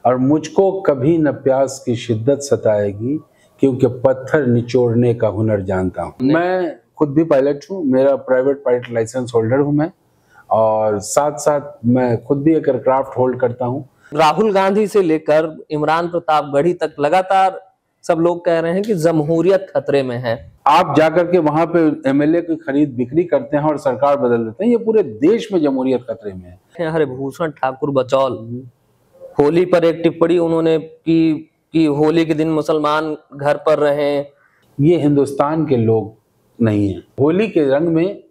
और मुझको कभी न प्यास की शिद्दत सताएगी, क्योंकि पत्थर निचोड़ने का हुनर जानता हूँ। मैं खुद भी पायलट हूँ, मेरा प्राइवेट पायलट लाइसेंस होल्डर हूँ मैं, और साथ साथ मैं खुद भी एक एयरक्राफ्ट होल्ड करता हूँ। राहुल गांधी से लेकर इमरान प्रतापगढ़ी तक लगातार सब लोग कह रहे हैं कि जमहूरियत खतरे में है। आप जाकर के वहां पे एमएलए की खरीद बिक्री करते हैं और सरकार बदल देते हैं, ये पूरे देश में जमहूरियत खतरे में है। हरिभूषण ठाकुर बचौल होली पर एक टिप्पणी उन्होंने की कि होली के दिन मुसलमान घर पर रहें। ये हिंदुस्तान के लोग नहीं है। होली के रंग में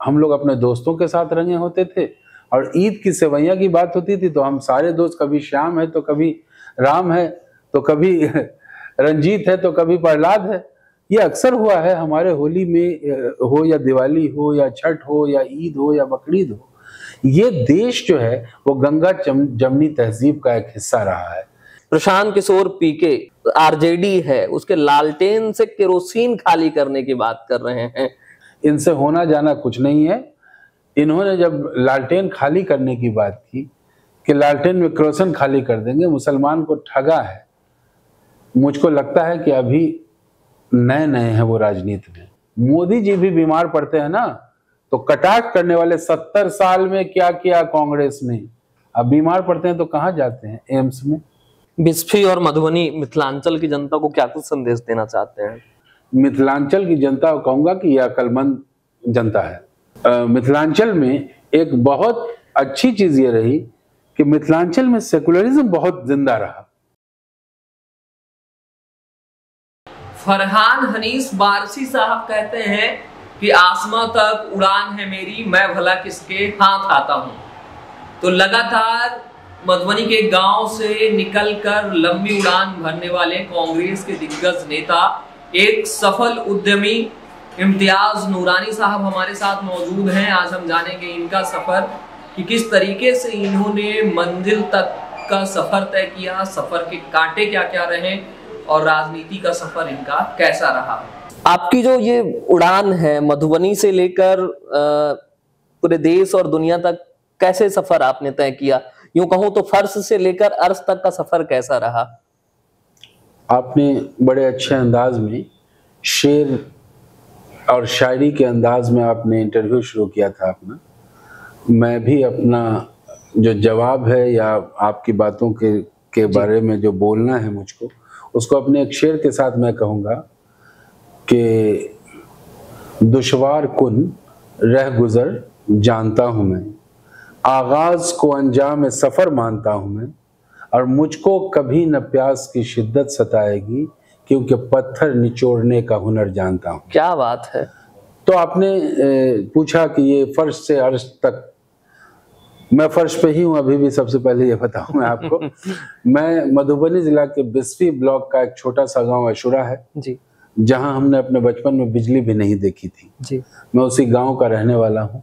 हम लोग अपने दोस्तों के साथ रंगे होते थे, और ईद की सेवैया की बात होती थी तो हम सारे दोस्त, कभी श्याम है तो कभी राम है तो कभी रंजीत है तो कभी प्रहलाद है। ये अक्सर हुआ है हमारे होली में, हो या दिवाली हो या छठ हो या ईद हो या बकरीद हो। ये देश जो है वो गंगा जमनी तहजीब का एक हिस्सा रहा है। प्रशांत किशोर पीके आरजेडी है, उसके लालटेन से केरोसिन खाली करने की बात कर रहे हैं। इनसे होना जाना कुछ नहीं है। इन्होंने जब लालटेन खाली करने की बात की कि लालटेन में केरोसिन खाली कर देंगे, मुसलमान को ठगा है। मुझको लगता है कि अभी नए नए हैं वो राजनीति में। मोदी जी भी बीमार पड़ते हैं ना, तो कटाक्ष करने वाले 70 साल में क्या किया कांग्रेस ने, अब बीमार पड़ते हैं तो कहाँ जाते हैं? एम्स में। बिस्फी और मधुबनी मिथिलांचल की जनता को क्या कुछ संदेश देना चाहते हैं? मिथिलांचल की जनता को कहूंगा कि यह अक्लमंद जनता है। मिथिलांचल में एक बहुत अच्छी चीज ये रही कि मिथिलांचल में सेकुलरिज्म बहुत जिंदा रहा। फरहान हनीस बारसी साहब कहते हैं कि आसमां तक उड़ान है मेरी, मैं भला किसके हाथ आता हूं। तो लगातार मधुबनी के गांव से निकलकर लंबी उड़ान भरने वाले कांग्रेस के दिग्गज नेता, एक सफल उद्यमी इम्तियाज नूरानी साहब हमारे साथ मौजूद हैं। आज हम जानेंगे इनका सफर कि किस तरीके से इन्होंने मंजिल तक का सफर तय किया, सफर के कांटे क्या क्या रहे और राजनीति का सफर इनका कैसा रहा। आपकी जो ये उड़ान है मधुबनी से लेकर पूरे देश और दुनिया तक, कैसे सफर आपने तय किया? यूं कहूं तो फर्श से लेकर अर्श तक का सफर कैसा रहा? आपने बड़े अच्छे अंदाज में, शेर और शायरी के अंदाज में आपने इंटरव्यू शुरू किया था अपना। मैं भी अपना जो जवाब है या आपकी बातों के बारे में जो बोलना है मुझको, उसको अपने एक शेर के साथ मैं कहूँगा कि दुश्वार कुन रह गुजर जानता हूँ मैं, आगाज को अंजाम सफर मानता हूँ मैं, और मुझको कभी न प्यास की शिद्दत सताएगी, क्योंकि पत्थर निचोड़ने का हुनर जानता हूँ। क्या बात है। तो आपने पूछा कि ये फर्श से अर्श तक, मैं फर्श पे ही हूँ अभी भी। सबसे पहले ये बताऊं मैं आपको मैं मधुबनी जिला के बिस्फी ब्लॉक का एक छोटा सा गांव अशुरा है जी, जहां हमने अपने बचपन में बिजली भी नहीं देखी थी जी। मैं उसी गांव का रहने वाला हूं,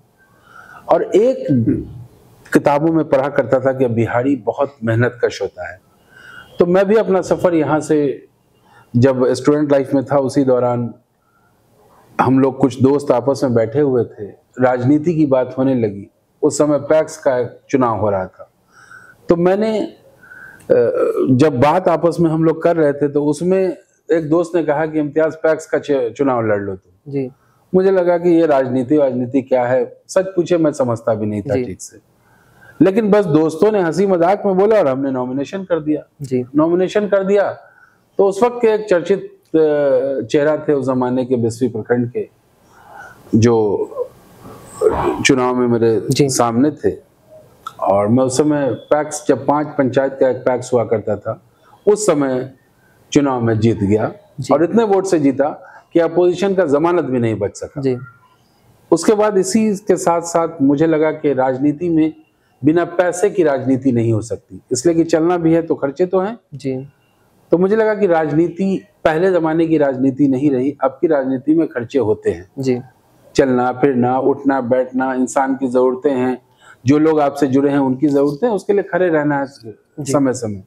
और एक किताबों में पढ़ा करता था कि बिहारी बहुत मेहनत कश होता है। तो मैं भी अपना सफर यहाँ से, जब स्टूडेंट लाइफ में था, उसी दौरान हम लोग कुछ दोस्त आपस में बैठे हुए थे, राजनीति की बात होने लगी। उस समय पैक्स का चुनाव हो रहा था, तो मैंने जब बात आपस में हम लोग कर रहे थे तो उसमें एक दोस्त ने कहा कि इम्तियाज पैक्स का चुनाव लड़ लो तुम। जी। मुझे लगा कि ये राजनीति क्या है, सच पूछे मैं समझता भी नहीं था ठीक से, लेकिन बस दोस्तों ने हंसी मजाक में बोला और हमने नॉमिनेशन कर दिया। जी। नॉमिनेशन कर दिया तो उस वक्त के एक चर्चित चेहरा थे उस जमाने के बिस्फी प्रखंड के, जो चुनाव में मेरे सामने थे, और मैं उस समय पैक्स, जब 5 पंचायत का एक पैक्स हुआ करता था, उस समय चुनाव में जीत गया, और इतने वोट से जीता कि अपोजिशन का जमानत भी नहीं बच सका जी। उसके बाद इसी के साथ साथ मुझे लगा कि राजनीति में बिना पैसे की राजनीति नहीं हो सकती, इसलिए कि चलना भी है तो खर्चे तो हैं जी। तो मुझे लगा कि राजनीति पहले जमाने की राजनीति नहीं रही, अब की राजनीति में खर्चे होते हैं जी। चलना फिरना, उठना बैठना, इंसान की जरूरतें हैं, जो लोग आपसे जुड़े हैं उनकी जरूरतें, उसके लिए खड़े रहना है समय समय।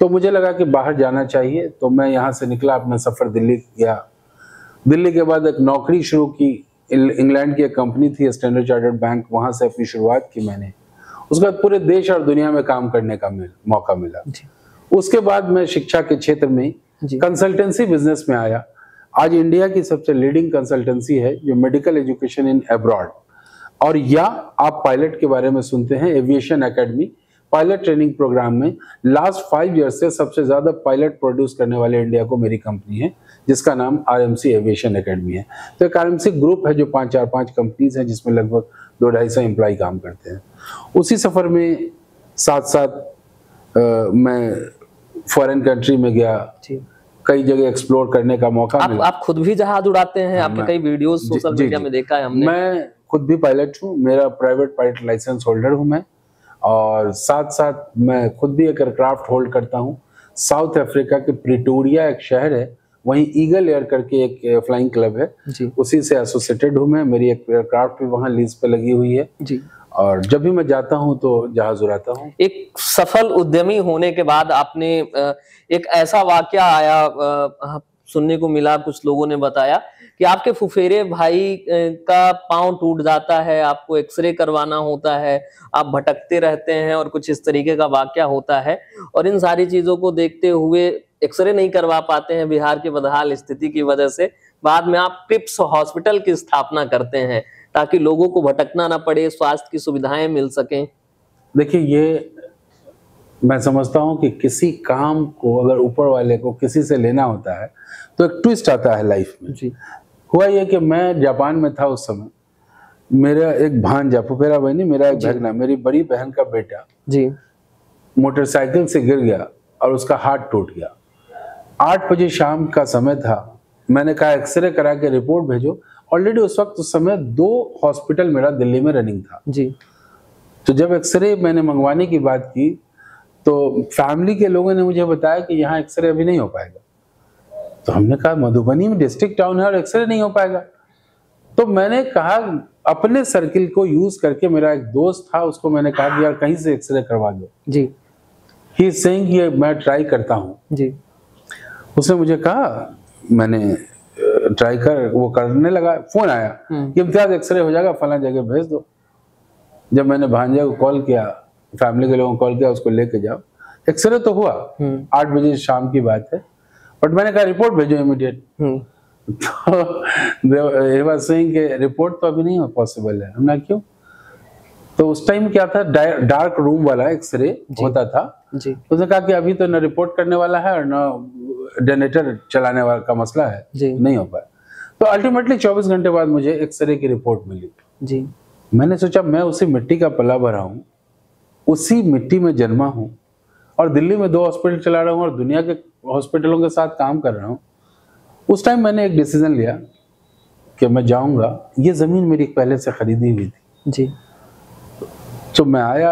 तो मुझे लगा कि बाहर जाना चाहिए, तो मैं यहाँ से निकला, अपना सफर दिल्ली गया। दिल्ली के बाद एक नौकरी शुरू की, इंग्लैंड की एक कंपनी थी स्टैंडर्ड चार्टर्ड बैंक, वहाँ से अपनी शुरुआत की मैंने, उसके बाद पूरे देश और दुनिया में काम करने का मौका मिला। उसके बाद मैं शिक्षा के क्षेत्र में कंसल्टेंसी बिजनेस में आया। आज इंडिया की सबसे लीडिंग कंसल्टेंसी है जो मेडिकल एजुकेशन इन अब्रॉड, और या आप पायलट के बारे में सुनते हैं, aviation academy pilot training program में लास्ट 5 ईयर से सबसे ज्यादा पायलट प्रोड्यूस करने वाले इंडिया को मेरी कंपनी है, जिसका नाम आरएमसी एविएशन एकेडमी है। तो एक आरएमसी ग्रुप है जो 5 कंपनीज हैं, जिसमें लगभग 200-250 एम्प्लॉय काम करते हैं। उसी सफर में साथ साथ मैं फॉरेन कंट्री में गया, कई जगह एक्सप्लोर करने का मौका मिला। आप खुद भी जहाज उड़ाते हैं? आपके कई वीडियोस सोशल मीडिया में देखा है हमने। मैं खुद भी पायलट हूँ, मेरा प्राइवेट पायलट लाइसेंस होल्डर हूँ मैं, और साथ साथ मैं खुद भी एक एयरक्राफ्ट होल्ड करता हूँ। साउथ अफ्रीका के प्रिटोरिया एक शहर है, वहीं ईगल एयर करके एक फ्लाइंग क्लब है, उसी से एसोसिएटेड हूँ मैं। मेरी एक एयरक्राफ्ट भी वहाँ लीज पे लगी हुई है जी। और जब भी मैं जाता हूँ तो जहाज उड़ाता हूँ। एक सफल उद्यमी होने के बाद आपने एक ऐसा वाकया आया, सुनने को मिला, कुछ लोगों ने बताया कि आपके फुफेरे भाई का पांव टूट जाता है, आपको एक्सरे करवाना होता है, आप भटकते रहते हैं और कुछ इस तरीके का वाकया होता है। और इन सारी चीजों को देखते हुए एक्सरे नहीं करवा पाते हैं बिहार की बदहाल स्थिति की वजह से। बाद में आप क्रिप्स हॉस्पिटल की स्थापना करते हैं ताकि लोगों को भटकना ना पड़े, स्वास्थ्य की सुविधाएं मिल सकें। देखिए, ये मैं समझता हूँ कि किसी काम को अगर ऊपर वाले को किसी से लेना होता है तो एक ट्विस्ट आता है लाइफ में जी। हुआ ये कि मैं जापान में था उस समय, मेरा एक भांजा, फुफेरा भाई नहीं, मेरा एक भगना, मेरी बड़ी बहन का बेटा जी मोटरसाइकिल से गिर गया और उसका हाथ टूट गया। 8 बजे शाम का समय था। मैंने कहा एक्सरे करा के रिपोर्ट भेजो। ऑलरेडी उस वक्त उस समय 2 हॉस्पिटल मेरा दिल्ली में रनिंग था जी। तो जब एक्सरे मैंने मंगवाने की बात की तो फैमिली के लोगों ने मुझे बताया कि यहाँ एक्सरे अभी नहीं हो पाएगा। तो हमने कहा मधुबनी में डिस्ट्रिक्ट टाउन है और एक्सरे नहीं हो पाएगा। तो मैंने कहा अपने सर्किल को यूज करके, मेरा एक दोस्त था, उसको मैंने कहा कि यार कहीं से एक्सरे करवा दो जी। ही सेइंग कि मैं ट्राई करता हूँ जी। उसने मुझे कहा, मैंने ट्राई कर, वो करने लगा, फोन आया कि इम्तियाज एक्सरे हो जाएगा, फला जगह भेज दो। जब मैंने भांजे को कॉल किया, फैमिली के लोगों को कॉल किया, उसको लेके जाओ, एक्सरे तो हुआ, 8 बजे शाम की बात है, बट मैंने कहा रिपोर्ट भेजो इमीडिएट। तो सिंह के रिपोर्ट तो अभी नहीं पॉसिबल है। हमने क्यों? तो उस टाइम क्या था, डार्क रूम वाला एक्सरे होता था जी। उसने कहा कि अभी तो न रिपोर्ट करने वाला है और न जनरेटर चलाने वाला का मसला है जी। नहीं हो पाया। तो अल्टीमेटली 24 घंटे बाद मुझे एक्सरे की रिपोर्ट मिली जी। मैंने सोचा मैं उसी मिट्टी का पला भरा हूँ, उसी मिट्टी में जन्मा हूँ और दिल्ली में 2 हॉस्पिटल चला रहा हूँ और दुनिया के हॉस्पिटलों के साथ काम कर रहा हूँ। उस टाइम मैंने एक डिसीजन लिया कि मैं जाऊंगा। ये जमीन मेरी पहले से खरीदी हुई थी जी। तो मैं आया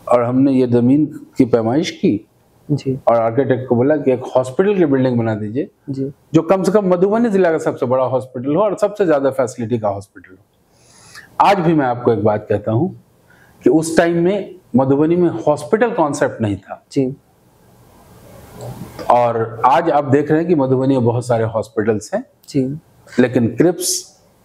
और हमने ये जमीन की पैमाइश की जी। और आर्किटेक्ट को बोला कि एक हॉस्पिटल की बिल्डिंग बना दीजिए जी, जो कम से कम मधुबनी जिला का सबसे बड़ा हॉस्पिटल हो और सबसे ज्यादा फैसिलिटी का हॉस्पिटल हो। आज भी मैं आपको एक बात कहता हूँ कि उस टाइम में मधुबनी में हॉस्पिटल कॉन्सेप्ट नहीं था जी। और आज आप देख रहे हैं कि मधुबनी में बहुत सारे हॉस्पिटल्स हैं जी। लेकिन क्रिप्स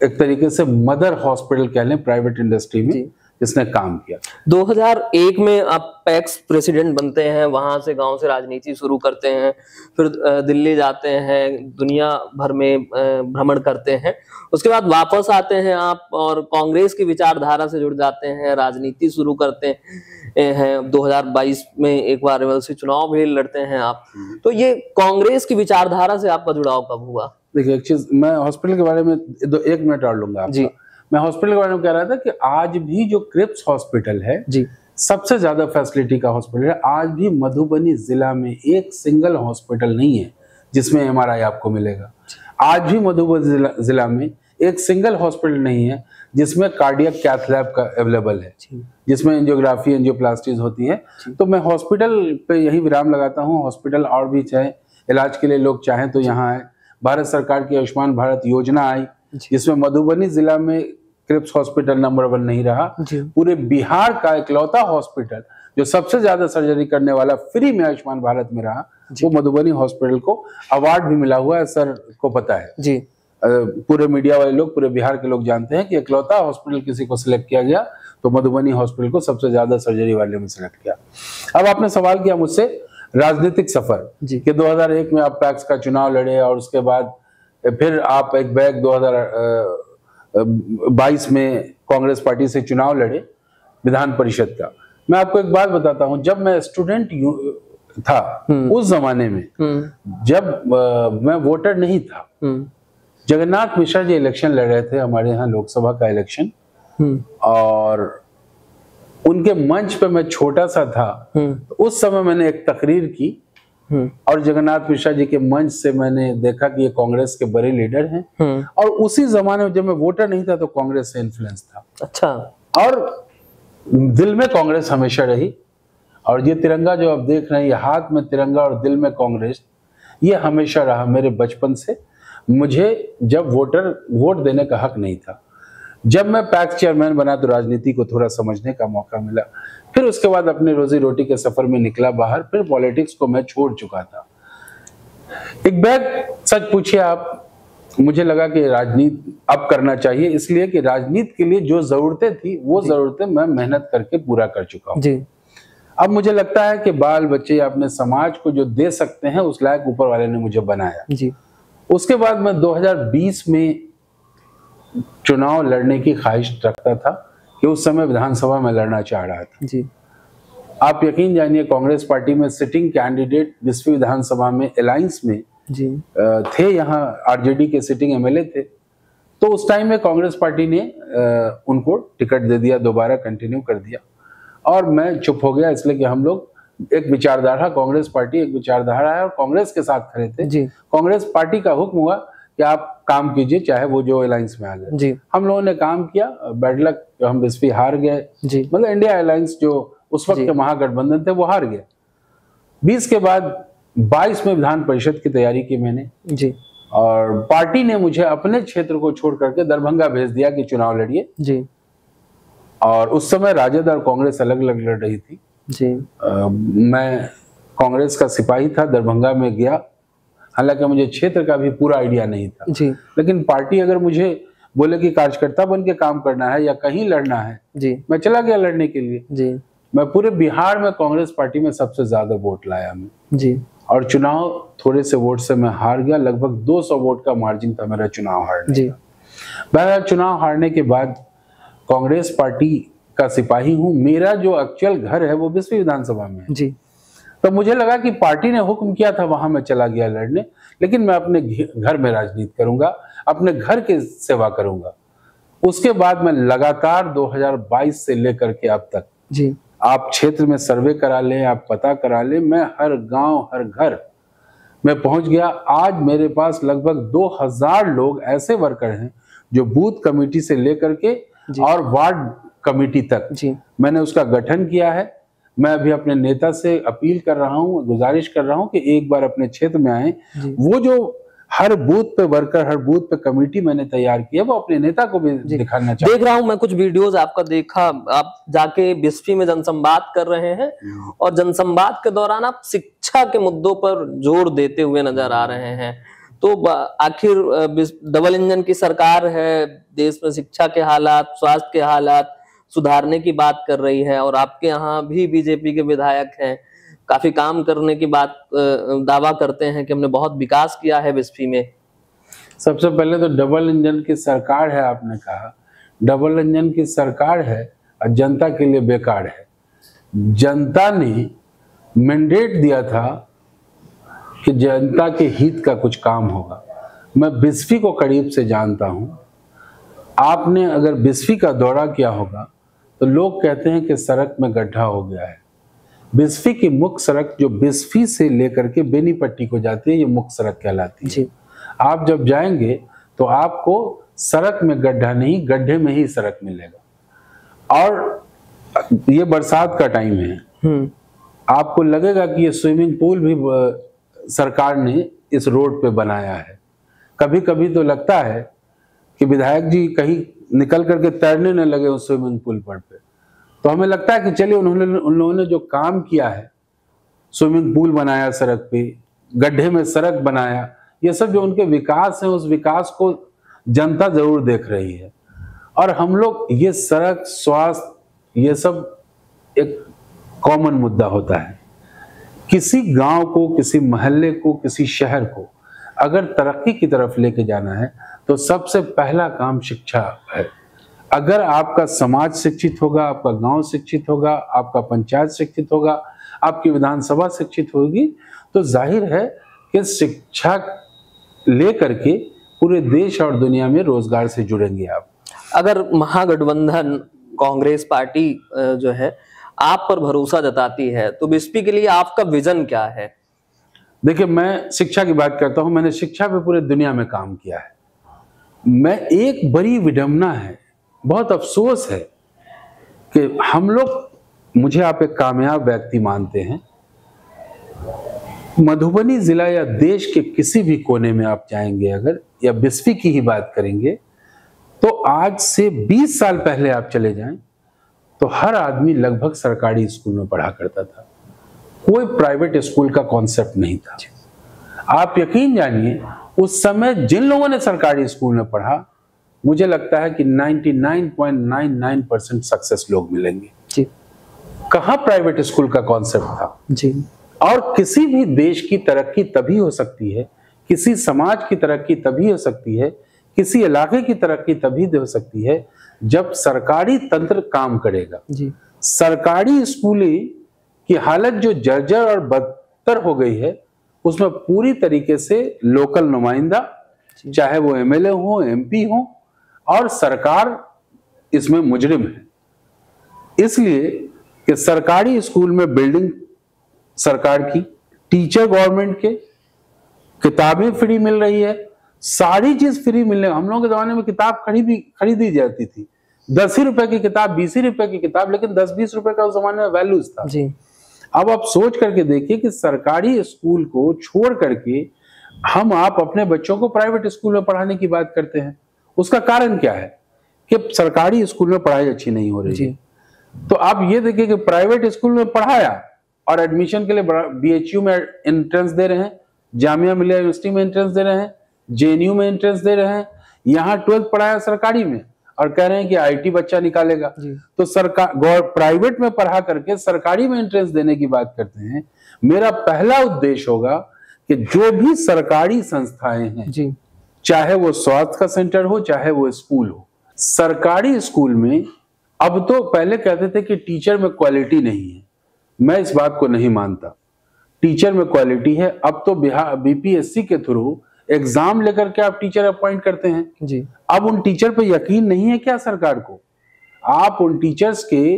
एक तरीके से मदर हॉस्पिटल कह लें प्राइवेट इंडस्ट्री में जी। जिसने काम किया। 2001 में आप पैक्स प्रेसिडेंट बनते हैं, वहां से गांव से राजनीति शुरू करते हैं, फिर दिल्ली जाते हैं, दुनिया भर में भ्रमण करते हैं, उसके बाद वापस आते हैं आप और कांग्रेस की विचारधारा से जुड़ जाते हैं, राजनीति शुरू करते हैं। 2022 में एक बार रिवर्स चुनाव भी लड़ते हैं आप। तो ये कांग्रेस की विचारधारा से आपका जुड़ाव कब हुआ? देखिए, एक चीज मैं हॉस्पिटल के बारे में 1 मिनट और लूंगा जी। मैं हॉस्पिटल के बारे में कह रहा था कि आज भी जो क्रिप्स हॉस्पिटल है जी, सबसे ज्यादा फैसिलिटी का हॉस्पिटल है। आज भी मधुबनी जिला में एक सिंगल हॉस्पिटल नहीं है जिसमें एमआरआई आपको मिलेगा। आज भी मधुबनी जिला में एक सिंगल हॉस्पिटल नहीं है जिसमें कार्डियक कैथ लैब का अवेलेबल है, जिसमें एंजियोग्राफी एंजियोप्लास्टीज होती है। तो मैं हॉस्पिटल पे यही विराम लगाता हूँ। हॉस्पिटल और भी चाहे इलाज के लिए लोग चाहें तो यहाँ आए। भारत सरकार की आयुष्मान भारत योजना आई जिसमें मधुबनी जिला में क्रिप्स हॉस्पिटल नंबर 1 नहीं रहा, पूरे बिहार का इकलौता हॉस्पिटल जो सबसे ज्यादा सर्जरी करने वाला फ्री में आयुष्मान भारत में रहा, वो मधुबनी हॉस्पिटल को अवार्ड भी मिला हुआ है। सर को पता है जी, पूरे मीडिया वाले लोग, पूरे बिहार के लोग जानते हैं कि इकलौता हॉस्पिटल किसी को सिलेक्ट किया गया तो मधुबनी हॉस्पिटल को सबसे ज्यादा सर्जरी वाले में सेलेक्ट किया। अब आपने सवाल किया मुझसे राजनीतिक सफर कि 2001 में आप पैक्स का चुनाव लड़े और उसके बाद फिर आप एक बैग 2022 में कांग्रेस पार्टी से चुनाव लड़े विधान परिषद का। मैं आपको एक बात बताता हूं, जब मैं स्टूडेंट था उस जमाने में, जब मैं वोटर नहीं था, जगन्नाथ मिश्रा जी इलेक्शन लड़ रहे थे हमारे यहाँ लोकसभा का इलेक्शन, और उनके मंच पे मैं छोटा सा था। तो उस समय मैंने एक तकरीर की और जगन्नाथ मिश्रा जी के मंच से मैंने देखा कि ये कांग्रेस के बड़े लीडर हैं, और उसी जमाने में जब मैं वोटर नहीं था तो कांग्रेस से इन्फ्लुएंस था। अच्छा। और दिल में कांग्रेस हमेशा रही, और ये तिरंगा जो आप देख रहे हैं, ये हाथ में तिरंगा और दिल में कांग्रेस, ये हमेशा रहा मेरे बचपन से। मुझे जब वोट देने का हक नहीं था, जब मैं पैक्स चेयरमैन बना तो राजनीति को थोड़ा समझने का मौका मिला। फिर उसके बाद अपने रोजी रोटी के सफर में निकला बाहर, फिर पॉलिटिक्स को मैं छोड़ चुका था। एक बैग सच पूछिए आप, मुझे लगा कि राजनीति अब करना चाहिए, इसलिए कि राजनीति के लिए जो जरूरतें थी वो जरूरतें मैं मेहनत करके पूरा कर चुका हूँ। अब मुझे लगता है कि बाल बच्चे अपने समाज को जो दे सकते हैं उस लायक ऊपर वाले ने मुझे बनाया जी। उसके बाद मैं 2020 में चुनाव लड़ने की ख्वाहिश रखता था कि उस समय विधानसभा में लड़ना चाह रहा था जी। आप यकीन जानिए, कांग्रेस पार्टी में सिटिंग कैंडिडेट विश्व विधानसभा में अलायंस में जी थे, यहाँ आरजेडी के सिटिंग एमएलए थे। तो उस टाइम में कांग्रेस पार्टी ने उनको टिकट दे दिया, दोबारा कंटिन्यू कर दिया, और मैं चुप हो गया, इसलिए कि हम लोग एक विचारधारा, कांग्रेस पार्टी एक विचारधारा है और कांग्रेस के साथ खड़े थे जी। कांग्रेस पार्टी का हुक्म हुआ कि आप काम कीजिए, चाहे वो जो अलायंस में आ गए। हम लोगों ने काम किया, बैड लक हम बिस्फी हार गए, मतलब इंडिया अलायंस जो उस वक्त के महागठबंधन थे वो हार गए। 20 के बाद 22 में विधान परिषद की तैयारी की मैंने जी, और पार्टी ने मुझे अपने क्षेत्र को छोड़ करके दरभंगा भेज दिया कि चुनाव लड़िए जी। और उस समय राजद और कांग्रेस अलग अलग लड़ रही थी जी। मैं कांग्रेस का सिपाही था, दरभंगा में गया, हालांकि मुझे क्षेत्र का भी पूरा आइडिया नहीं था जी। लेकिन पार्टी अगर मुझे बोले कि कार्यकर्ता बन के काम करना है या कहीं लड़ना है जी, मैं चला गया लड़ने के लिए जी। मैं पूरे बिहार में कांग्रेस पार्टी में सबसे ज्यादा वोट लाया मैं जी, और चुनाव थोड़े से वोट से मैं हार गया, लगभग 200 वोट का मार्जिन था मेरा चुनाव हारने जी। मैं चुनाव हारने के बाद कांग्रेस पार्टी का सिपाही हूँ, मेरा जो एक्चुअल घर है वो विश्व विधानसभा में जी। तो मुझे लगा कि पार्टी ने हुक्म किया था, वहां मैं चला गया लड़ने, लेकिन मैं अपने घर में राजनीति करूंगा, अपने घर की सेवा करूंगा। उसके बाद मैं लगातार 2022 से लेकर के अब तक जी, आप क्षेत्र में सर्वे करा लें, आप पता करा लें, मैं हर गांव हर घर में पहुंच गया। आज मेरे पास लगभग 2000 लोग ऐसे वर्कर हैं जो बूथ कमेटी से लेकर के और वार्ड कमेटी तक जी, मैंने उसका गठन किया है। मैं अभी अपने नेता से अपील कर रहा हूं, गुजारिश कर रहा हूं कि एक बार अपने क्षेत्र में आए। वो जो हर बूथ पे वर्कर, हर बूथ पे कमेटी मैंने तैयार की है, वो अपने नेता को भी दिखाना चाहिए। देख रहा हूं मैं कुछ वीडियोस आपका देखा, आप जाके बिस्फी में जनसंवाद कर रहे हैं और जनसंवाद के दौरान आप शिक्षा के मुद्दों पर जोर देते हुए नजर आ रहे हैं। तो आखिर डबल इंजन की सरकार है, देश में शिक्षा के हालात, स्वास्थ्य के हालात सुधारने की बात कर रही है, और आपके यहाँ भी बीजेपी के विधायक हैं, काफी काम करने की बात दावा करते हैं कि हमने बहुत विकास किया है बिस्फी में। सबसे पहले तो डबल इंजन की सरकार है, आपने कहा डबल इंजन की सरकार है और जनता के लिए बेकार है। जनता ने मैंडेट दिया था कि जनता के हित का कुछ काम होगा। मैं बिस्फी को करीब से जानता हूं। आपने अगर बिस्फी का दौरा किया होगा तो लोग कहते हैं कि सड़क में गड्ढा हो गया है। बिस्फी की मुख्य सड़क जो बिस्फी से लेकर के बेनीपट्टी को जाती है, ये मुख्य सड़क कहलाती है। आप जब जाएंगे तो आपको सड़क में गड्ढा नहीं, गड्ढे में ही सड़क मिलेगा। और ये बरसात का टाइम है, आपको लगेगा कि ये स्विमिंग पूल भी सरकार ने इस रोड पे बनाया है। कभी कभी तो लगता है कि विधायक जी कहीं निकल करके तैरने न लगे उस स्विमिंग पूल पर पे। तो हमें लगता है कि चलिए उन लोगों ने जो काम किया है, स्विमिंग पूल बनाया सड़क पे, गड्ढे में सड़क बनाया, ये सब जो उनके विकास है, उस विकास को जनता जरूर देख रही है। और हम लोग ये सड़क, स्वास्थ्य, ये सब एक कॉमन मुद्दा होता है। किसी गांव को, किसी मोहल्ले को, किसी शहर को अगर तरक्की की तरफ लेके जाना है तो सबसे पहला काम शिक्षा है। अगर आपका समाज शिक्षित होगा, आपका गांव शिक्षित होगा, आपका पंचायत शिक्षित होगा, आपकी विधानसभा शिक्षित होगी, तो जाहिर है कि शिक्षा लेकर के पूरे देश और दुनिया में रोजगार से जुड़ेंगे आप। अगर महागठबंधन कांग्रेस पार्टी जो है आप पर भरोसा जताती है तो बिस्पी के लिए आपका विजन क्या है? देखिए, मैं शिक्षा की बात करता हूं, मैंने शिक्षा पे पूरे दुनिया में काम किया है। मैं एक बड़ी विडंबना है, बहुत अफसोस है कि हम लोग, मुझे आप एक कामयाब व्यक्ति मानते हैं, मधुबनी जिला या देश के किसी भी कोने में आप जाएंगे अगर, या बिस्फी की ही बात करेंगे, तो आज से 20 साल पहले आप चले जाएं तो हर आदमी लगभग सरकारी स्कूल में पढ़ा करता था। कोई प्राइवेट स्कूल का कॉन्सेप्ट नहीं था। आप यकीन जानिए, उस समय जिन लोगों ने सरकारी स्कूल में पढ़ा, मुझे लगता है कि 99.99% सक्सेस लोग मिलेंगे जी। कहां प्राइवेट स्कूल का कॉन्सेप्ट था जी। और किसी भी देश की तरक्की तभी हो सकती है, किसी समाज की तरक्की तभी हो सकती है, किसी इलाके की तरक्की तभी हो सकती है जब सरकारी तंत्र काम करेगा जी। सरकारी स्कूली की हालत जो जर्जर और बदतर हो गई है, उसमें पूरी तरीके से लोकल नुमाइंदा, चाहे वो एमएलए हो, एमपी हो, और सरकार इसमें मुजरिम है। इसलिए कि सरकारी स्कूल में बिल्डिंग सरकार की, टीचर गवर्नमेंट के, किताबें फ्री मिल रही है, सारी चीज फ्री मिलने। हम लोगों के जमाने में किताब खरीदी जाती थी, 10 ही रुपए की किताब, 20 ही रुपए की किताब, लेकिन 10-20 रुपए का उस जमाने में वैल्यूज था जी। अब आप सोच करके देखिए कि सरकारी स्कूल को छोड़ करके हम आप अपने बच्चों को प्राइवेट स्कूल में पढ़ाने की बात करते हैं। उसका कारण क्या है कि सरकारी स्कूल में पढ़ाई अच्छी नहीं हो रही है। तो आप ये देखिए कि प्राइवेट स्कूल में पढ़ाया और एडमिशन के लिए बीएचयू में एंट्रेंस दे रहे हैं, जामिया मिलिया यूनिवर्सिटी में एंट्रेंस दे रहे हैं, जेएनयू में एंट्रेंस दे रहे हैं, यहाँ 12th पढ़ाया सरकारी में और कह रहे हैं कि आईटी बच्चा निकालेगा। तो सरकार प्राइवेट में पढ़ा करके सरकारी में एंट्रेंस देने की बात करते हैं। मेरा पहला उद्देश्य होगा कि जो भी सरकारी संस्थाएं हैं जी, चाहे वो स्वास्थ्य का सेंटर हो, चाहे वो स्कूल हो, सरकारी स्कूल में अब तो पहले कहते थे कि टीचर में क्वालिटी नहीं है, मैं इस बात को नहीं मानता। टीचर में क्वालिटी है। अब तो बिहार बीपीएससी के थ्रू एग्जाम लेकर के आप टीचर अपॉइंट करते हैं जी। अब उन टीचर पे यकीन नहीं है क्या सरकार को? आप उन टीचर्स के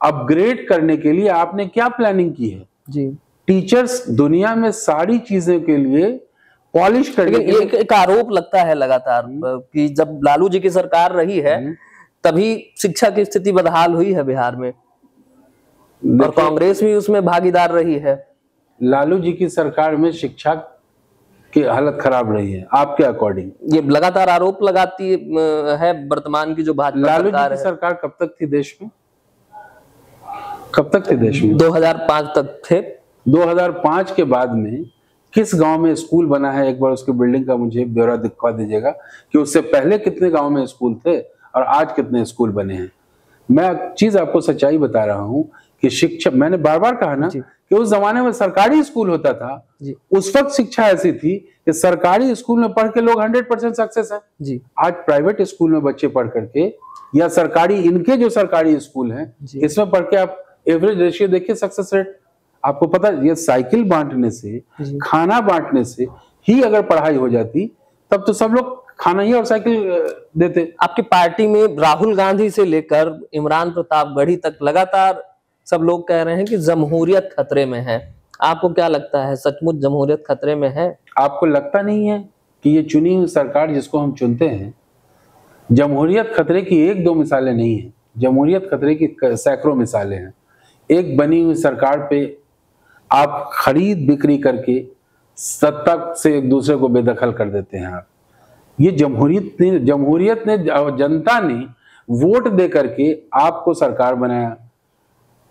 अपग्रेड करने के लिए आपने क्या प्लानिंग की है जी? टीचर्स दुनिया में सारी चीजें के लिए पॉलिश करने के लिए एक आरोप लगता है लगातार कि जब लालू जी की सरकार रही है तभी शिक्षा की स्थिति बदहाल हुई है बिहार में, और कांग्रेस भी उसमें भागीदार रही है। लालू जी की सरकार में शिक्षा की हालत खराब रही है आपके अकॉर्डिंग? ये लगातार आरोप लगाती है वर्तमान की जो भाजपा लालू जी की सरकार कब तक थी देश में? कब तक थी देश में? 2005 तक थे। 2005 के बाद में किस गांव में स्कूल बना है? एक बार उसकी बिल्डिंग का मुझे ब्यौरा दिखवा दीजिएगा कि उससे पहले कितने गांव में स्कूल थे और आज कितने स्कूल बने हैं। मैं चीज आपको सच्चाई बता रहा हूं कि शिक्षा, मैंने बार बार कहा ना कि उस जमाने में सरकारी स्कूल होता था, उस वक्त शिक्षा ऐसी थी कि सरकारी स्कूल में पढ़ के लोग 100% सक्सेस है जी। आज प्राइवेट स्कूल में बच्चे पढ़ करके या सरकारी, इनके जो सरकारी स्कूल हैं इसमें पढ़ के आप एवरेज रेशियो देखिए सक्सेस रेट, आपको पता ये साइकिल बांटने से, खाना बांटने से ही अगर पढ़ाई हो जाती तब तो सब लोग खाना ही और साइकिल देते। आपकी पार्टी में राहुल गांधी से लेकर इमरान प्रतापगढ़ी तक लगातार सब लोग कह रहे हैं कि जमहूरियत खतरे में है। आपको क्या लगता है, सचमुच जमहूरियत खतरे में है? आपको लगता नहीं है कि ये चुनी हुई सरकार जिसको हम चुनते हैं, जमहूरियत खतरे की 1-2 मिसालें नहीं है, जमहूरियत खतरे की सैकड़ों मिसालें हैं। एक बनी हुई सरकार पे आप खरीद बिक्री करके सत्ता से एक दूसरे को बेदखल कर देते हैं आप। ये जमहूरियत ने जनता ने वोट दे करके आपको सरकार बनाया,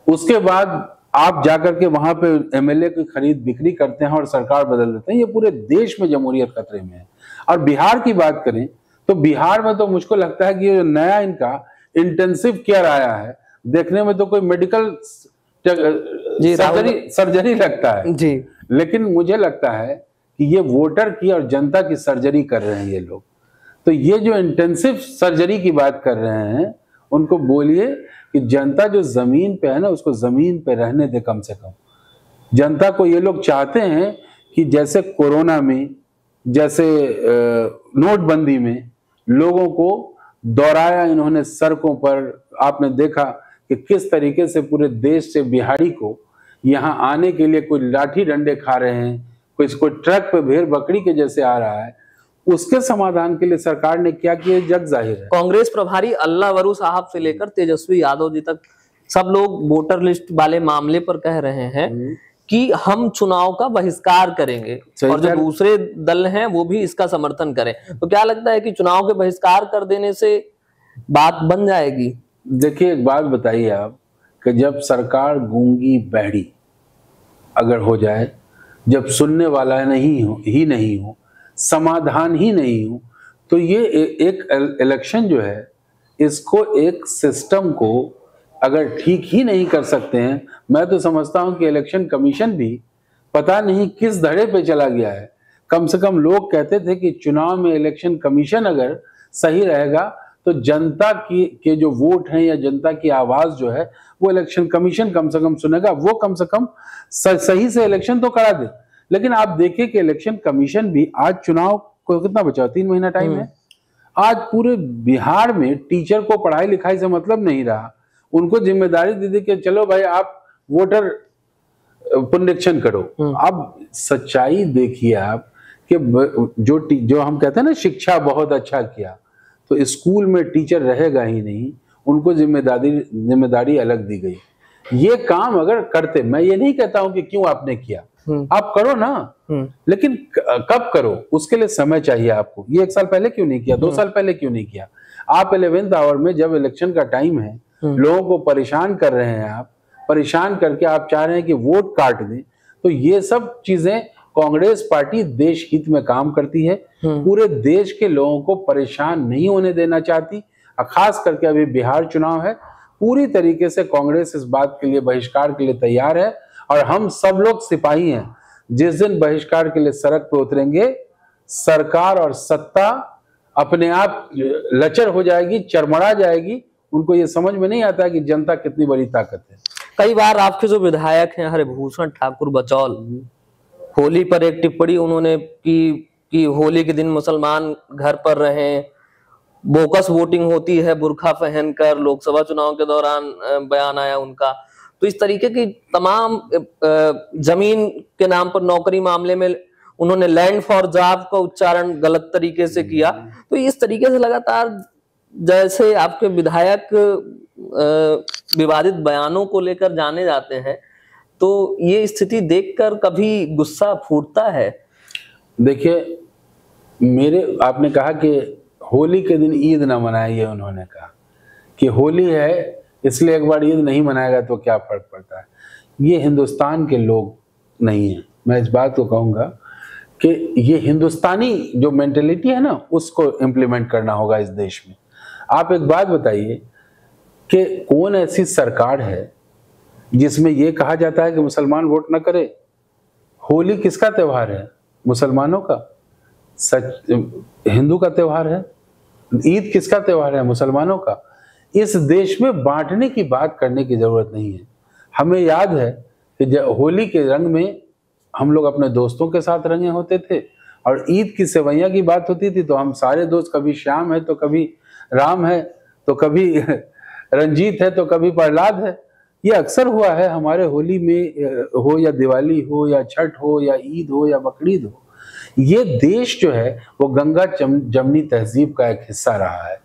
उसके बाद आप जाकर के वहां पे एमएलए की खरीद बिक्री करते हैं और सरकार बदल देते हैं। ये पूरे देश में जमहूरियत खतरे में है। और बिहार की बात करें तो बिहार में तो मुझको लगता है कि ये नया इनका इंटेंसिव केयर आया है, देखने में तो कोई मेडिकल सर्जरी लगता है जी, लेकिन मुझे लगता है कि ये वोटर की और जनता की सर्जरी कर रहे हैं ये लोग। तो ये जो इंटेंसिव सर्जरी की बात कर रहे हैं, उनको बोलिए कि जनता जो जमीन पे है ना, उसको जमीन पे रहने दे कम से कम। जनता को ये लोग चाहते हैं कि जैसे कोरोना में, जैसे नोटबंदी में लोगों को दौड़ाया इन्होंने सड़कों पर, आपने देखा कि किस तरीके से पूरे देश से बिहारी को यहाँ आने के लिए कोई लाठी डंडे खा रहे हैं, कोई ट्रक पे भेड़ बकरी के जैसे आ रहा है। उसके समाधान के लिए सरकार ने क्या किया जग जाहिर है। कांग्रेस प्रभारी अल्लाह वरू साहब से लेकर तेजस्वी यादव जी तक सब लोग वोटर लिस्ट वाले मामले पर कह रहे हैं कि हम चुनाव का बहिष्कार करेंगे, और जो दूसरे दल हैं वो भी इसका समर्थन करें। तो क्या लगता है कि चुनाव के बहिष्कार कर देने से बात बन जाएगी? देखिए, एक बात बताइए आप कि जब सरकार गूंगी बहरी अगर हो जाए, जब सुनने वाला नहीं हो, समाधान ही नहीं हो, तो ये एक इलेक्शन जो है, इसको एक सिस्टम को अगर ठीक ही नहीं कर सकते हैं, मैं तो समझता हूं कि इलेक्शन कमीशन भी पता नहीं किस धड़े पे चला गया है। कम से कम लोग कहते थे कि चुनाव में इलेक्शन कमीशन अगर सही रहेगा तो जनता के जो वोट हैं या जनता की आवाज जो है वो इलेक्शन कमीशन कम से कम सुनेगा, वो कम से कम सही से इलेक्शन तो करा दे। लेकिन आप देखिए कि इलेक्शन कमीशन भी, आज चुनाव को कितना बचा, 3 महीना टाइम है, आज पूरे बिहार में टीचर को पढ़ाई लिखाई से मतलब नहीं रहा। उनको जिम्मेदारी दे दी कि चलो भाई आप वोटर पुनरीक्षण करो। अब सच्चाई देखिए आप कि जो हम कहते हैं ना, शिक्षा बहुत अच्छा किया, तो स्कूल में टीचर रहेगा ही नहीं, उनको जिम्मेदारी अलग दी गई। ये काम अगर करते, मैं ये नहीं कहता हूं कि क्यों आपने किया, आप करो ना, लेकिन कब करो, उसके लिए समय चाहिए आपको। ये 1 साल पहले क्यों नहीं किया, 2 साल पहले क्यों नहीं किया? आप 11th आवर में, जब इलेक्शन का टाइम है, लोगों को परेशान कर रहे हैं, आप परेशान करके आप चाह रहे हैं कि वोट काट दें, तो ये सब चीजें, कांग्रेस पार्टी देश हित में काम करती है, पूरे देश के लोगों को परेशान नहीं होने देना चाहती। खास करके अभी बिहार चुनाव है, पूरी तरीके से कांग्रेस इस बात के लिए, बहिष्कार के लिए तैयार है, और हम सब लोग सिपाही हैं। जिस दिन बहिष्कार के लिए सड़क पे उतरेंगे, सरकार और सत्ता अपने आप लचर हो जाएगी, चरमरा जाएगी। उनको ये समझ में नहीं आता है कि जनता कितनी बड़ी ताकत है। कई बार आपके जो विधायक हैं हरिभूषण ठाकुर बचौल, होली पर एक टिप्पणी उन्होंने की कि होली के दिन मुसलमान घर पर रहें, बोकस वोटिंग होती है बुर्खा पहनकर, लोकसभा चुनाव के दौरान बयान आया उनका। तो इस तरीके की तमाम जमीन के नाम पर नौकरी मामले में उन्होंने लैंड फॉर जॉब का उच्चारण गलत तरीके से किया। तो इस तरीके से लगातार जैसे आपके विधायक विवादित बयानों को लेकर जाने जाते हैं, तो ये स्थिति देखकर कभी गुस्सा फूटता है? देखिए, आपने कहा कि होली के दिन ईद ना मनाइए, उन्होंने कहा कि होली है इसलिए एक बार ईद नहीं मनाएगा तो क्या फर्क पड़ता है। ये हिंदुस्तान के लोग नहीं है। मैं इस बात को कहूंगा कि ये हिंदुस्तानी जो मेंटेलिटी है ना, उसको इम्प्लीमेंट करना होगा इस देश में। आप एक बात बताइए कि कौन ऐसी सरकार है जिसमें यह कहा जाता है कि मुसलमान वोट ना करे? होली किसका त्योहार है? मुसलमानों का। हिंदू का त्योहार है। ईद किसका त्योहार है? मुसलमानों का। इस देश में बांटने की बात करने की जरूरत नहीं है। हमें याद है कि होली के रंग में हम लोग अपने दोस्तों के साथ रंगे होते थे, और ईद की सेवैया की बात होती थी तो हम सारे दोस्त, कभी श्याम है तो कभी राम है तो कभी रंजीत है तो कभी प्रहलाद है। ये अक्सर हुआ है हमारे होली में, हो या दिवाली हो या छठ हो या ईद हो या बकरीद हो। ये देश जो है वो गंगा जमनी तहजीब का एक हिस्सा रहा है।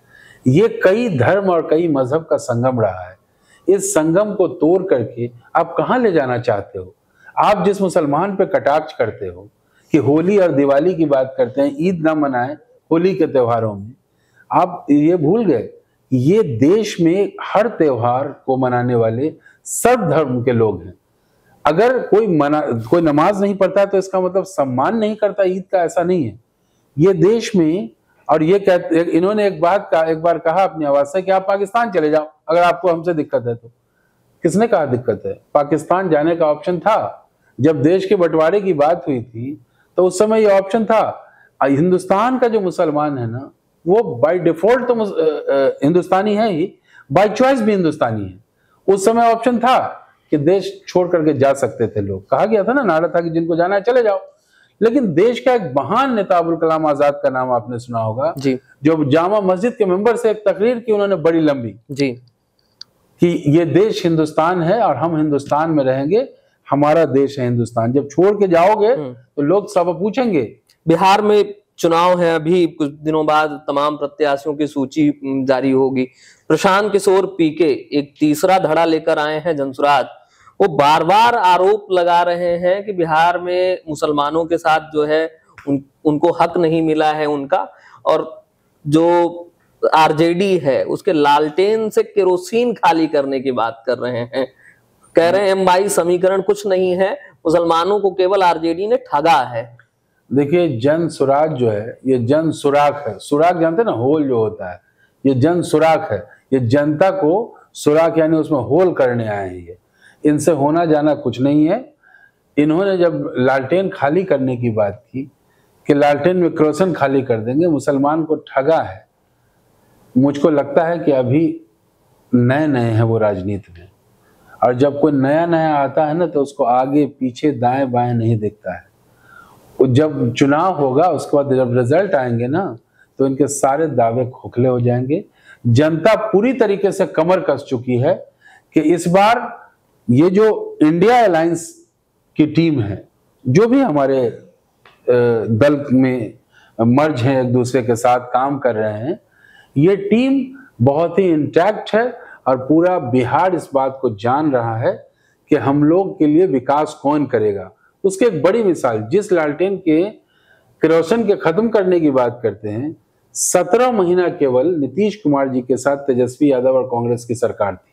ये कई धर्म और कई मजहब का संगम रहा है। इस संगम को तोड़ करके आप कहाँ ले जाना चाहते हो? आप जिस मुसलमान पे कटाक्ष करते हो कि होली और दिवाली की बात करते हैं, ईद ना मनाएं होली के त्योहारों में, आप ये भूल गए ये देश में हर त्योहार को मनाने वाले सब धर्म के लोग हैं। अगर कोई नमाज नहीं पढ़ता तो इसका मतलब सम्मान नहीं करता ईद का, ऐसा नहीं है। ये देश में और ये कहते, इन्होंने एक बार कहा अपनी आवाज से कि आप पाकिस्तान चले जाओ अगर आपको हमसे दिक्कत है तो। किसने कहा दिक्कत है? पाकिस्तान जाने का ऑप्शन था। जब देश के बंटवारे की बात हुई थी तो उस समय ये ऑप्शन था। हिंदुस्तान का जो मुसलमान है ना, वो बाय डिफॉल्ट तो हिंदुस्तानी है ही, बाय चॉइस भी हिंदुस्तानी है। उस समय ऑप्शन था कि देश छोड़ करके जा सकते थे लोग, कहा गया था ना, नारा था कि जिनको जाना है चले जाओ। लेकिन देश का एक महान नेता अबुल कलाम आजाद का नाम आपने सुना होगा जी, जो जामा मस्जिद के मेंबर से एक तकरीर की उन्होंने बड़ी लंबी जी, कि ये देश हिंदुस्तान है और हम हिंदुस्तान में रहेंगे, हमारा देश है हिंदुस्तान। जब छोड़ के जाओगे तो लोग सब पूछेंगे। बिहार में चुनाव है, अभी कुछ दिनों बाद तमाम प्रत्याशियों की सूची जारी होगी। प्रशांत किशोर पीके एक तीसरा धड़ा लेकर आए हैं जनसुराज। वो बार बार आरोप लगा रहे हैं कि बिहार में मुसलमानों के साथ जो है उनको हक नहीं मिला है उनका, और जो आरजेडी है उसके लालटेन से केरोसिन खाली करने की बात कर रहे हैं। कह रहे हैं M22 समीकरण कुछ नहीं है, मुसलमानों को केवल आरजेडी ने ठगा है। देखिए, जन सुराग जो है ये जन सुराग है। सुराग जानते हैं ना, होल जो होता है, ये जन सुराग है। ये जनता को सुराग यानी उसमें होल करने आए हैं। ये इनसे होना जाना कुछ नहीं है। इन्होंने जब लालटेन खाली करने की बात की कि लालटेन में केरोसिन खाली कर देंगे, मुसलमान को ठगा है। मुझको लगता है कि अभी नए नए हैं वो राजनीति में, और जब कोई नया नया आता है ना तो उसको आगे पीछे दाएं बाएं नहीं दिखता है। जब चुनाव होगा उसके बाद जब रिजल्ट आएंगे ना तो इनके सारे दावे खोखले हो जाएंगे। जनता पूरी तरीके से कमर कस चुकी है कि इस बार ये जो इंडिया अलायंस की टीम है, जो भी हमारे दल में मर्ज हैं, एक दूसरे के साथ काम कर रहे हैं, ये टीम बहुत ही इंटैक्ट है और पूरा बिहार इस बात को जान रहा है कि हम लोग के लिए विकास कौन करेगा। उसकी एक बड़ी मिसाल, जिस लालटेन के केरोसिन के खत्म करने की बात करते हैं, 17 महीना केवल नीतीश कुमार जी के साथ तेजस्वी यादव और कांग्रेस की सरकार थी।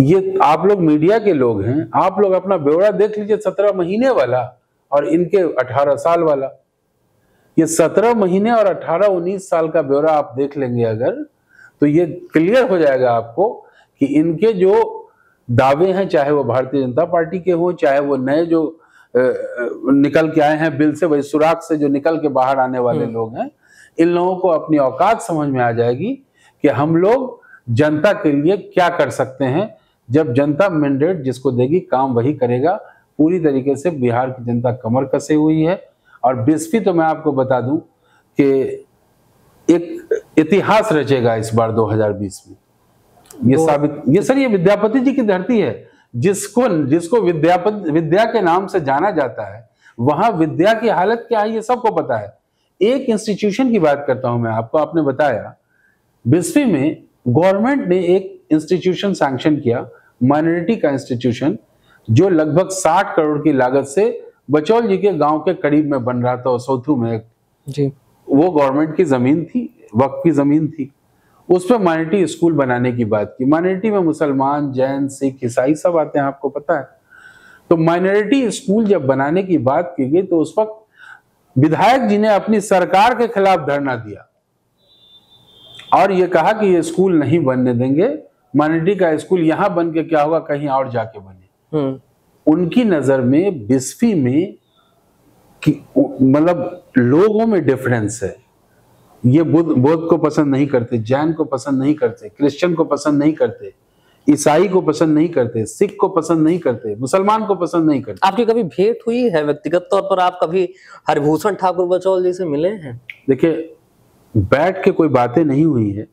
ये आप लोग मीडिया के लोग हैं, आप लोग अपना ब्यौरा देख लीजिए 17 महीने वाला और इनके 18 साल वाला। ये 17 महीने और 18-19 साल का ब्यौरा आप देख लेंगे अगर, तो ये क्लियर हो जाएगा आपको कि इनके जो दावे हैं, चाहे वो भारतीय जनता पार्टी के हो, चाहे वो नए जो निकल के आए हैं बिल से, वही सुराग से जो निकल के बाहर आने वाले लोग हैं, इन लोगों को अपनी औकात समझ में आ जाएगी कि हम लोग जनता के लिए क्या कर सकते हैं। जब जनता मैंडेट जिसको देगी काम वही करेगा। पूरी तरीके से बिहार की जनता कमर कसे हुई है। और बिस्फी तो मैं आपको बता दूं कि एक इतिहास रचेगा इस बार 2020 में। ये विद्यापति जी की धरती है। जिसको विद्या के नाम से जाना जाता है, वहां विद्या की हालत क्या है ये सबको पता है। एक इंस्टीट्यूशन की बात करता हूं मैं आपको, आपने बताया बिस्फी में गवर्नमेंट ने एक इंस्टीट्यूशन सैंक्शन किया, माइनॉरिटी का इंस्टीट्यूशन, जो लगभग 60 करोड़ की लागत से बचौल जी के गांव के करीब में बन रहा था, सौथू में जी। वो गवर्नमेंट की जमीन थी, वक्फ की जमीन थी। उस पर माइनॉरिटी स्कूल बनाने की बात की। माइनॉरिटी में मुसलमान, जैन, सिख, ईसाई सब आते हैं, आपको पता है। तो माइनॉरिटी स्कूल जब बनाने की बात की गई तो उस वक्त विधायक जी ने अपनी सरकार के खिलाफ धरना दिया और ये कहा कि ये स्कूल नहीं बनने देंगे, माइनॉरिटी का स्कूल यहां बन के क्या होगा, कहीं और जाके बने। उनकी नजर में बिस्फी में मतलब लोगों में डिफरेंस है। ये बौद्ध को पसंद नहीं करते, जैन को पसंद नहीं करते, क्रिश्चियन को पसंद नहीं करते, ईसाई को पसंद नहीं करते, सिख को पसंद नहीं करते, मुसलमान को पसंद नहीं करते। आपकी कभी भेंट हुई है व्यक्तिगत तौर पर? आप कभी हरिभूषण ठाकुर बचौल जी से मिले हैं? देखिए, बैठ के कोई बातें नहीं हुई है,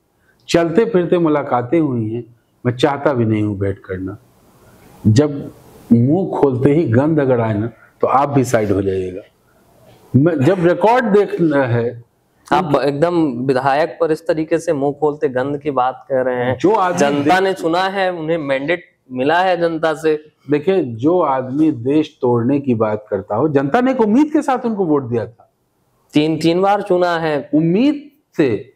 चलते फिरते मुलाकातें हुई हैं। मैं चाहता भी नहीं हूं बैठ करना। जब मुंह खोलते ही गंध अगर आए ना तो आप भी साइड हो जाइएगा। जब रिकॉर्ड देखना है, आप एकदम विधायक पर इस तरीके से मुंह खोलते गंध की बात कह रहे हैं। जो जनता ने चुना है, उन्हें मैंडेट मिला है जनता से। देखिए, जो आदमी देश तोड़ने की बात करता हो, जनता ने एक उम्मीद के साथ उनको वोट दिया था। तीन बार चुना है उम्मीद से।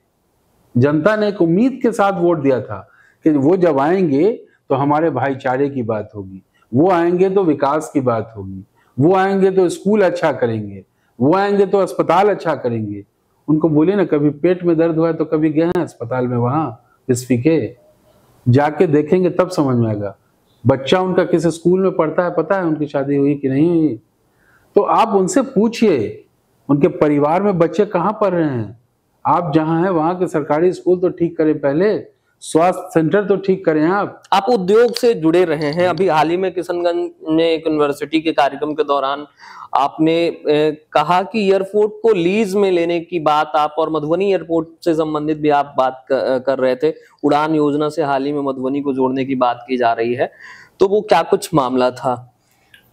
जनता ने एक उम्मीद के साथ वोट दिया था कि वो जब आएंगे तो हमारे भाईचारे की बात होगी, वो आएंगे तो विकास की बात होगी, वो आएंगे तो स्कूल अच्छा करेंगे, वो आएंगे तो अस्पताल अच्छा करेंगे, उनको बोलिए ना, कभी पेट में दर्द हुआ है तो कभी गए हैं अस्पताल में, वहां बिस्फी के जाके देखेंगे तब समझ में आएगा। बच्चा उनका किस स्कूल में पढ़ता है पता है, उनकी शादी हुई कि नहीं हुई? तो आप उनसे पूछिए उनके परिवार में बच्चे कहाँ पढ़ रहे हैं। आप जहाँ हैं वहां के सरकारी स्कूल तो ठीक करें, पहले स्वास्थ्य सेंटर तो ठीक करें। आप उद्योग से जुड़े रहे हैं, अभी हाल ही में किशनगंज में एक यूनिवर्सिटी के कार्यक्रम के दौरान आपने कहा कि एयरपोर्ट को लीज में लेने की बात आप, और मधुबनी एयरपोर्ट से संबंधित भी आप बात कर रहे थे। उड़ान योजना से हाल ही में मधुबनी को जोड़ने की बात की जा रही है, तो वो क्या कुछ मामला था?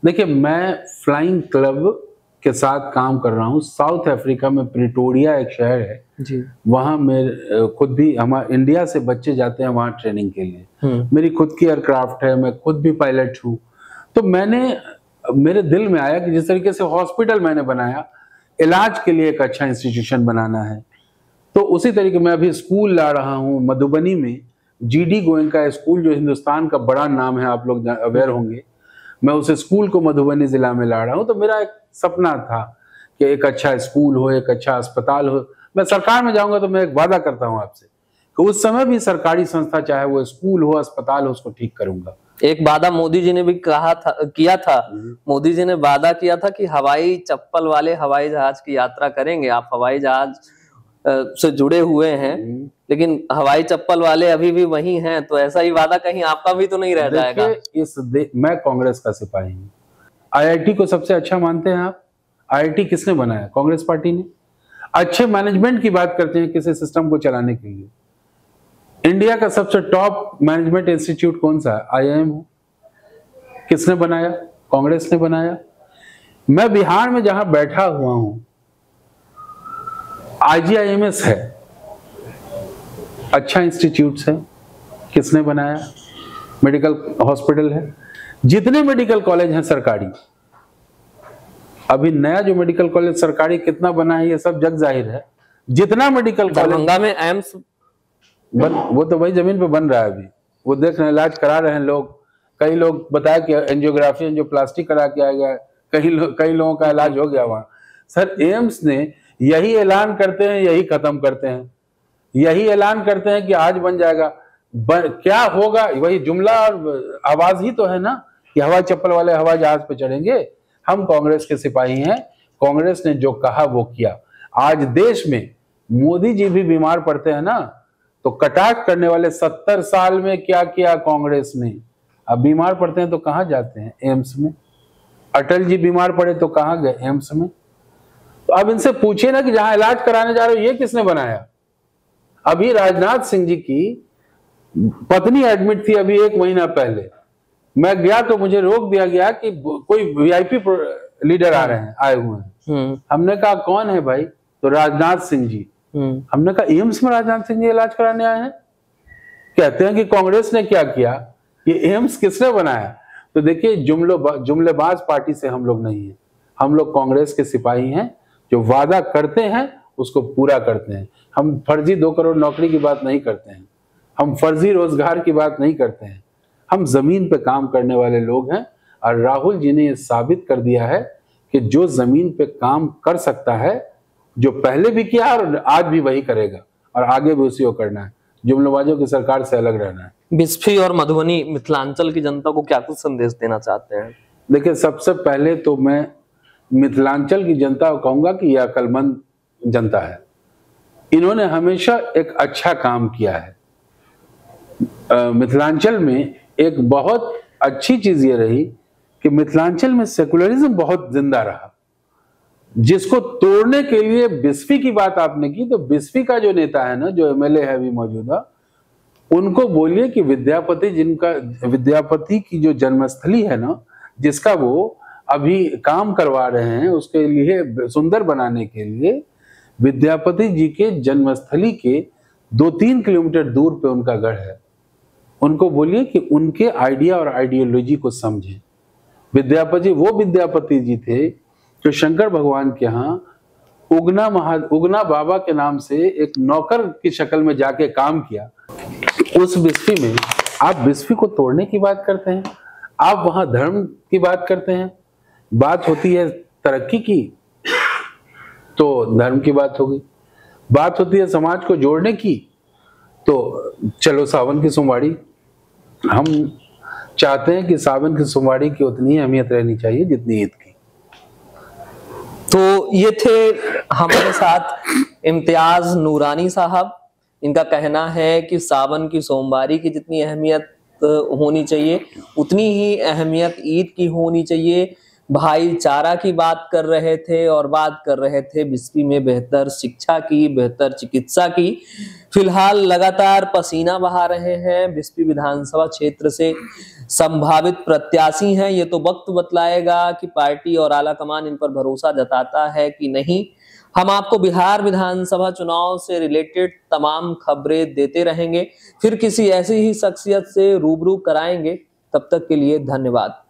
देखिए, मैं फ्लाइंग क्लब के साथ काम कर रहा हूँ। साउथ अफ्रीका में प्रिटोरिया एक शहर है जी, वहाँ मेरे खुद भी, हमारे इंडिया से बच्चे जाते हैं वहाँ ट्रेनिंग के लिए। मेरी खुद की एयरक्राफ्ट है, मैं खुद भी पायलट हूँ। तो मेरे दिल में आया कि जिस तरीके से हॉस्पिटल मैंने बनाया, इलाज के लिए एक अच्छा इंस्टीट्यूशन बनाना है, तो उसी तरीके मैं अभी स्कूल ला रहा हूँ मधुबनी में। GD गोयनका स्कूल जो हिंदुस्तान का बड़ा नाम है, आप लोग अवेयर होंगे। मैं उस स्कूल को मधुबनी जिला में ला रहा हूँ। तो मेरा एक सपना था कि एक अच्छा स्कूल हो, एक अच्छा अस्पताल हो। मैं सरकार में जाऊंगा तो मैं एक वादा करता हूँ आपसे कि उस समय भी सरकारी संस्था, चाहे वो स्कूल हो, अस्पताल हो, उसको ठीक करूंगा। एक वादा मोदी जी ने भी किया था। मोदी जी ने वादा किया था कि हवाई चप्पल वाले हवाई जहाज की यात्रा करेंगे। आप हवाई जहाज से जुड़े हुए हैं, लेकिन हवाई चप्पल वाले अभी भी वही हैं, तो ऐसा ही वादा कहीं आपका भी तो नहीं रह जाएगा? मैं कांग्रेस का सिपाही हूँ। IIT को सबसे अच्छा मानते हैं आप? IIT किसने बनाया? कांग्रेस पार्टी ने। अच्छे मैनेजमेंट की बात करते हैं किसी सिस्टम को चलाने के लिए। इंडिया का सबसे टॉप मैनेजमेंट इंस्टीट्यूट कौन सा है? IIM है। किसने बनाया? कांग्रेस ने बनाया। मैं बिहार में जहां बैठा हुआ हूं, IGIMS है, अच्छा इंस्टीट्यूट है। किसने बनाया? मेडिकल हॉस्पिटल है। जितने मेडिकल कॉलेज हैं सरकारी, अभी नया जो मेडिकल कॉलेज सरकारी कितना बना है ये सब जग जाहिर है। जितना मेडिकल कॉलेज दरभंगा में एम्स वो तो वही जमीन पे बन रहा है अभी, वो देख रहे हैं, इलाज करा रहे हैं लोग। कई लोग बताया कि एंजियोग्राफी जो प्लास्टिक करा के आ गया, कई लोगों का इलाज हो गया वहाँ। सर, एम्स ने यही ऐलान करते हैं, यही खत्म करते हैं, यही ऐलान करते हैं कि आज बन जाएगा, क्या होगा? वही जुमला और आवाज ही तो है ना कि हवाई चप्पल वाले हवाई जहाज पे चढ़ेंगे। हम कांग्रेस के सिपाही हैं। कांग्रेस ने जो कहा वो किया। आज देश में मोदी जी भी बीमार पड़ते हैं ना, तो कटाक्ष करने वाले 70 साल में क्या किया कांग्रेस ने? अब बीमार पड़ते हैं तो कहां जाते हैं? एम्स में। अटल जी बीमार पड़े तो कहां गए? एम्स में। तो अब इनसे पूछिए ना कि जहां इलाज कराने जा रहे हो ये किसने बनाया? अभी राजनाथ सिंह जी की पत्नी एडमिट थी अभी 1 महीना पहले। मैं गया तो मुझे रोक दिया गया कि कोई VIP लीडर आए हुए हैं। हमने कहा कौन है भाई? तो राजनाथ सिंह जी। हमने कहा एम्स में राजनाथ सिंह जी इलाज कराने आए हैं? कहते हैं कि कांग्रेस ने क्या किया, ये एम्स किसने बनाया? तो देखिए, जुमलेबाज पार्टी से हम लोग नहीं है। हम लोग कांग्रेस के सिपाही हैं, जो वादा करते हैं उसको पूरा करते हैं। हम फर्जी 2 करोड़ नौकरी की बात नहीं करते हैं, हम फर्जी रोजगार की बात नहीं करते हैं। हम जमीन पे काम करने वाले लोग हैं। और राहुल जी ने यह साबित कर दिया है कि जो जमीन पे काम कर सकता है, जो पहले भी किया और आज भी वही करेगा और आगे भी उसी को करना है। जुमलेबाजों की सरकार से अलग रहना है। बिस्फी और मधुबनी मिथिलांचल की जनता को क्या कुछ संदेश देना चाहते हैं? देखिए, सबसे पहले तो मैं मिथिलांचल की जनता को कहूंगा कि यह अक्लमंद जनता है। इन्होंने हमेशा एक अच्छा काम किया है। मिथिलांचल में एक बहुत अच्छी चीज ये रही कि मिथिलांचल में सेकुलरिज्म बहुत जिंदा रहा, जिसको तोड़ने के लिए बिस्फी की बात आपने की। तो बिस्फी का जो नेता है ना, जो MLA है अभी मौजूदा, उनको बोलिए कि विद्यापति की जो जन्मस्थली है ना, जिसका वो अभी काम करवा रहे हैं, उसके लिए सुंदर बनाने के लिए विद्यापति जी के जन्मस्थली के 2-3 किलोमीटर दूर पे उनका गढ़ है। उनको बोलिए कि उनके आइडिया और आइडियोलॉजी को समझें। वो विद्यापति जी थे जो शंकर भगवान के यहाँ उगना बाबा के नाम से एक नौकर की शक्ल में जाके काम किया। उस बिस्फी में आप बिस्फी को तोड़ने की बात करते हैं, आप वहां धर्म की बात करते हैं। बात होती है तरक्की की तो धर्म की बात होगी, बात होती है समाज को जोड़ने की, तो चलो सावन की सोमवारी, हम चाहते हैं कि सावन की सोमवारी की उतनी अहमियत रहनी चाहिए जितनी ईद की। तो ये थे हमारे साथ इम्तियाज नूरानी साहब। इनका कहना है कि सावन की सोमवारी की जितनी अहमियत होनी चाहिए उतनी ही अहमियत ईद की होनी चाहिए। भाईचारा की बात कर रहे थे और बात कर रहे थे बिस्फी में बेहतर शिक्षा की, बेहतर चिकित्सा की। फिलहाल लगातार पसीना बहा रहे हैं बिस्फी विधानसभा क्षेत्र से संभावित प्रत्याशी हैं। ये तो वक्त बतलाएगा कि पार्टी और आला कमान इन पर भरोसा जताता है कि नहीं। हम आपको बिहार विधानसभा चुनाव से रिलेटेड तमाम खबरें देते रहेंगे, फिर किसी ऐसी ही शख्सियत से रूबरू कराएंगे। तब तक के लिए धन्यवाद।